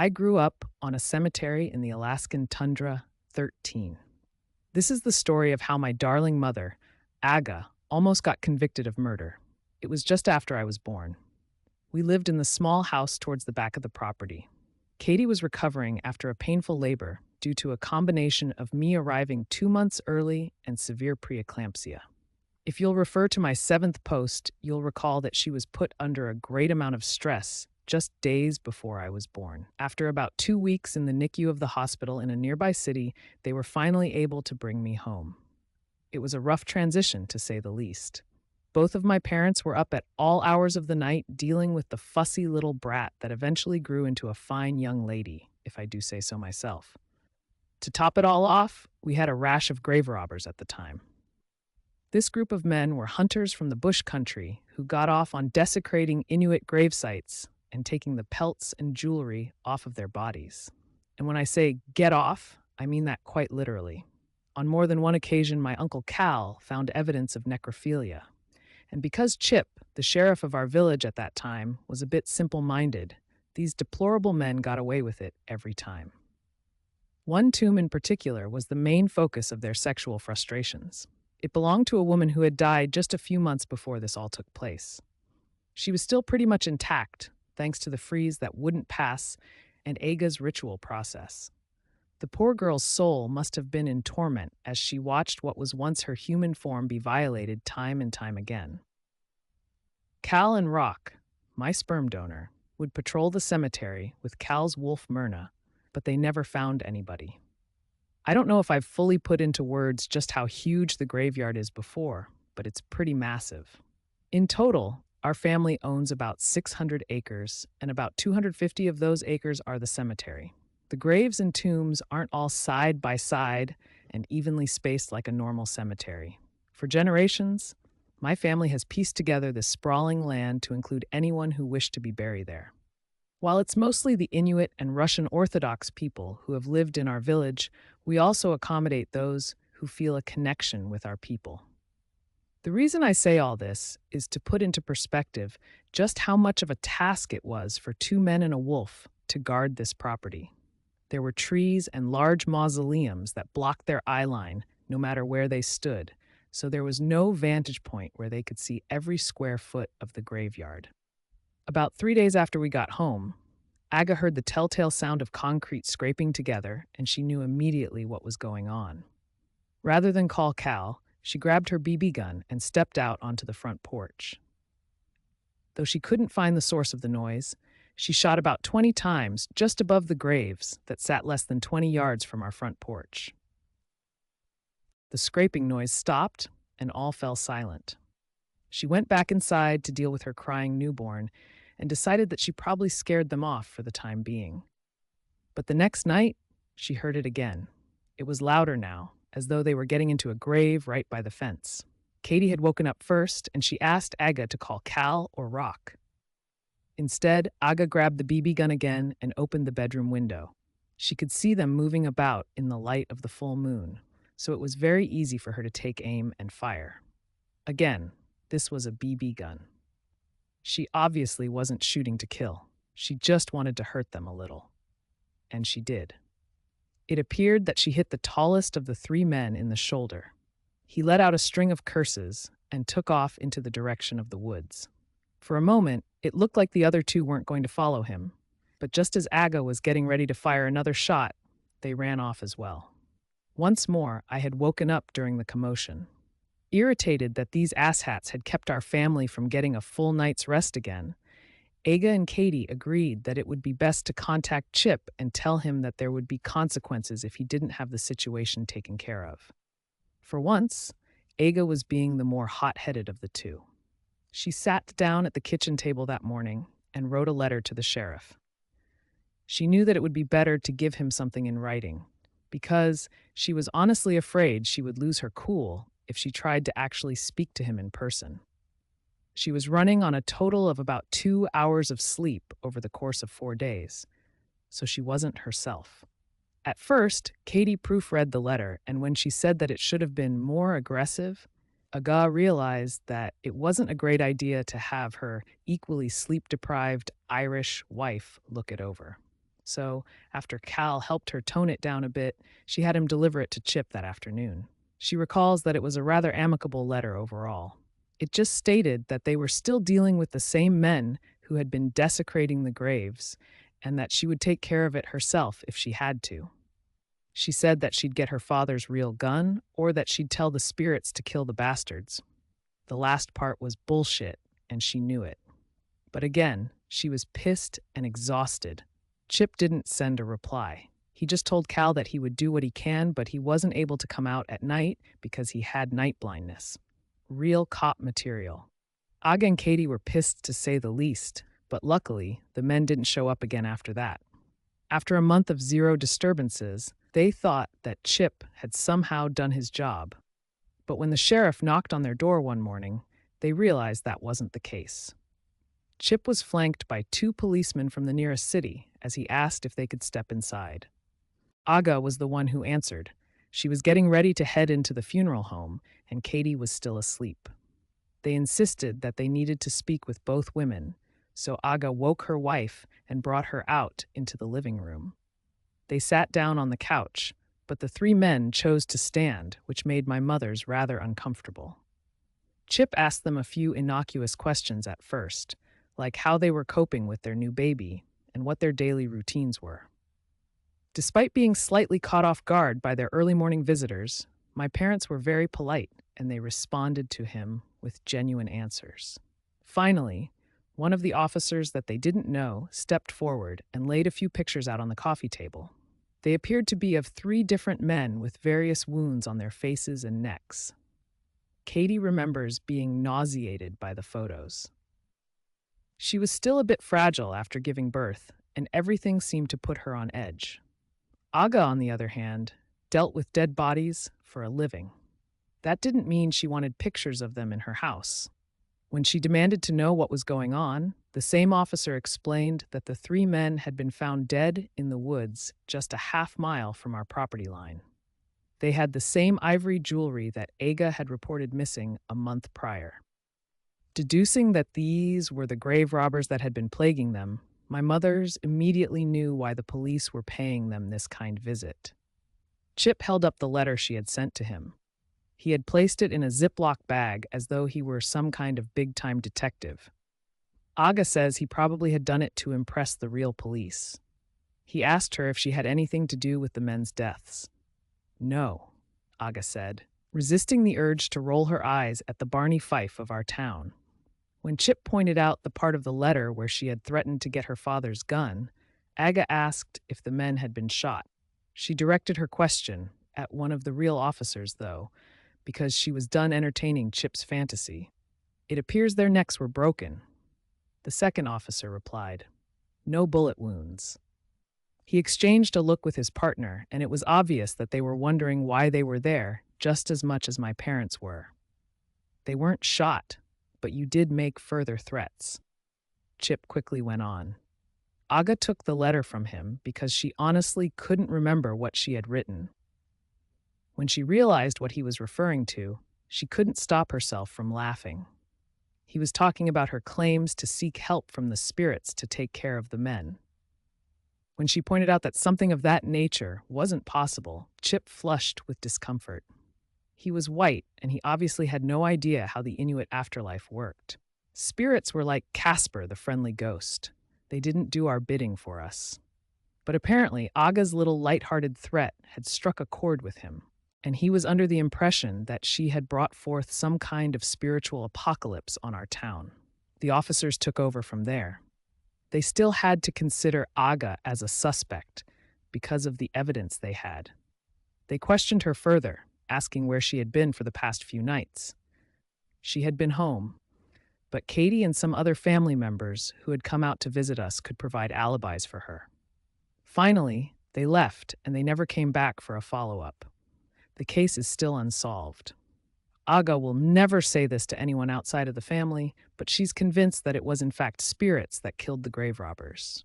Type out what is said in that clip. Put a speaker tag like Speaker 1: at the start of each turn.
Speaker 1: I grew up on a cemetery in the Alaskan tundra 13. This is the story of how my darling mother, Aga, almost got convicted of murder. It was just after I was born. We lived in the small house towards the back of the property. Katie was recovering after a painful labor due to a combination of me arriving 2 months early and severe preeclampsia. If you'll refer to my seventh post, you'll recall that she was put under a great amount of stress just days before I was born. After about 2 weeks in the NICU of the hospital in a nearby city, they were finally able to bring me home. It was a rough transition, to say the least. Both of my parents were up at all hours of the night dealing with the fussy little brat that eventually grew into a fine young lady, if I do say so myself. To top it all off, we had a rash of grave robbers at the time. This group of men were hunters from the bush country who got off on desecrating Inuit grave sites and taking the pelts and jewelry off of their bodies. And when I say get off, I mean that quite literally. On more than one occasion, my Uncle Cal found evidence of necrophilia. And because Chip, the sheriff of our village at that time, was a bit simple-minded, these deplorable men got away with it every time. One tomb in particular was the main focus of their sexual frustrations. It belonged to a woman who had died just a few months before this all took place. She was still pretty much intact, thanks to the freeze that wouldn't pass and Aga's ritual process. The poor girl's soul must have been in torment as she watched what was once her human form be violated time and time again. Cal and Rock, my sperm donor, would patrol the cemetery with Cal's wolf Myrna, but they never found anybody. I don't know if I've fully put into words just how huge the graveyard is before, but it's pretty massive. In total, our family owns about 600 acres, and about 250 of those acres are the cemetery. The graves and tombs aren't all side by side and evenly spaced like a normal cemetery. For generations, my family has pieced together this sprawling land to include anyone who wished to be buried there. While it's mostly the Inuit and Russian Orthodox people who have lived in our village, we also accommodate those who feel a connection with our people. The reason I say all this is to put into perspective just how much of a task it was for two men and a wolf to guard this property. There were trees and large mausoleums that blocked their eye line no matter where they stood, so there was no vantage point where they could see every square foot of the graveyard. About 3 days after we got home, Aga heard the telltale sound of concrete scraping together, and she knew immediately what was going on. Rather than call Cal, she grabbed her BB gun and stepped out onto the front porch. Though she couldn't find the source of the noise, she shot about 20 times just above the graves that sat less than 20 yards from our front porch. The scraping noise stopped, and all fell silent. She went back inside to deal with her crying newborn and decided that she probably scared them off for the time being. But the next night, she heard it again. It was louder now, as though they were getting into a grave right by the fence. Katie had woken up first, and she asked Aga to call Cal or Rock. Instead, Aga grabbed the BB gun again and opened the bedroom window. She could see them moving about in the light of the full moon, so it was very easy for her to take aim and fire. Again, this was a BB gun. She obviously wasn't shooting to kill. She just wanted to hurt them a little. And she did. It appeared that she hit the tallest of the three men in the shoulder. He let out a string of curses and took off into the direction of the woods. For a moment, it looked like the other two weren't going to follow him, but just as Aga was getting ready to fire another shot, they ran off as well. Once more, I had woken up during the commotion. Irritated that these asshats had kept our family from getting a full night's rest again, Aga and Katie agreed that it would be best to contact Chip and tell him that there would be consequences if he didn't have the situation taken care of. For once, Aga was being the more hot-headed of the two. She sat down at the kitchen table that morning and wrote a letter to the sheriff. She knew that it would be better to give him something in writing, because she was honestly afraid she would lose her cool if she tried to actually speak to him in person. She was running on a total of about 2 hours of sleep over the course of 4 days, so she wasn't herself. At first, Katie proofread the letter, and when she said that it should have been more aggressive, Aga realized that it wasn't a great idea to have her equally sleep-deprived Irish wife look it over. So, after Cal helped her tone it down a bit, she had him deliver it to Chip that afternoon. She recalls that it was a rather amicable letter overall. It just stated that they were still dealing with the same men who had been desecrating the graves, and that she would take care of it herself if she had to. She said that she'd get her father's real gun, or that she'd tell the spirits to kill the bastards. The last part was bullshit, and she knew it. But again, she was pissed and exhausted. Chip didn't send a reply. He just told Cal that he would do what he can, but he wasn't able to come out at night because he had night blindness. Real cop material. Aga and Katie were pissed to say the least, but luckily, the men didn't show up again after that. After a month of zero disturbances, they thought that Chip had somehow done his job. But when the sheriff knocked on their door one morning, they realized that wasn't the case. Chip was flanked by two policemen from the nearest city as he asked if they could step inside. Aga was the one who answered. She was getting ready to head into the funeral home, and Katie was still asleep. They insisted that they needed to speak with both women, so Aga woke her wife and brought her out into the living room. They sat down on the couch, but the three men chose to stand, which made my mother's rather uncomfortable. Chip asked them a few innocuous questions at first, like how they were coping with their new baby and what their daily routines were. Despite being slightly caught off guard by their early morning visitors, my parents were very polite and they responded to him with genuine answers. Finally, one of the officers that they didn't know stepped forward and laid a few pictures out on the coffee table. They appeared to be of three different men with various wounds on their faces and necks. Katie remembers being nauseated by the photos. She was still a bit fragile after giving birth, and everything seemed to put her on edge. Aga, on the other hand, dealt with dead bodies for a living. That didn't mean she wanted pictures of them in her house. When she demanded to know what was going on, the same officer explained that the three men had been found dead in the woods just a half-mile from our property line. They had the same ivory jewelry that Aga had reported missing a month prior. Deducing that these were the grave robbers that had been plaguing them, my mothers immediately knew why the police were paying them this kind visit. Chip held up the letter she had sent to him. He had placed it in a Ziploc bag as though he were some kind of big-time detective. Aga says he probably had done it to impress the real police. He asked her if she had anything to do with the men's deaths. No, Aga said, resisting the urge to roll her eyes at the Barney Fife of our town. When Chip pointed out the part of the letter where she had threatened to get her father's gun, Aga asked if the men had been shot. She directed her question at one of the real officers, though, because she was done entertaining Chip's fantasy. It appears their necks were broken. The second officer replied, "No bullet wounds." He exchanged a look with his partner, and it was obvious that they were wondering why they were there just as much as my parents were. "They weren't shot, but you did make further threats," Chip quickly went on. Aga took the letter from him because she honestly couldn't remember what she had written. When she realized what he was referring to, she couldn't stop herself from laughing. He was talking about her claims to seek help from the spirits to take care of the men. When she pointed out that something of that nature wasn't possible, Chip flushed with discomfort. He was white, and he obviously had no idea how the Inuit afterlife worked. Spirits were like Casper, the friendly ghost. They didn't do our bidding for us. But apparently, Aga's little light-hearted threat had struck a chord with him, and he was under the impression that she had brought forth some kind of spiritual apocalypse on our town. The officers took over from there. They still had to consider Aga as a suspect because of the evidence they had. They questioned her further, asking where she had been for the past few nights. She had been home, but Katie and some other family members who had come out to visit us could provide alibis for her. Finally, they left and they never came back for a follow-up. The case is still unsolved. Aga will never say this to anyone outside of the family, but she's convinced that it was in fact spirits that killed the grave robbers.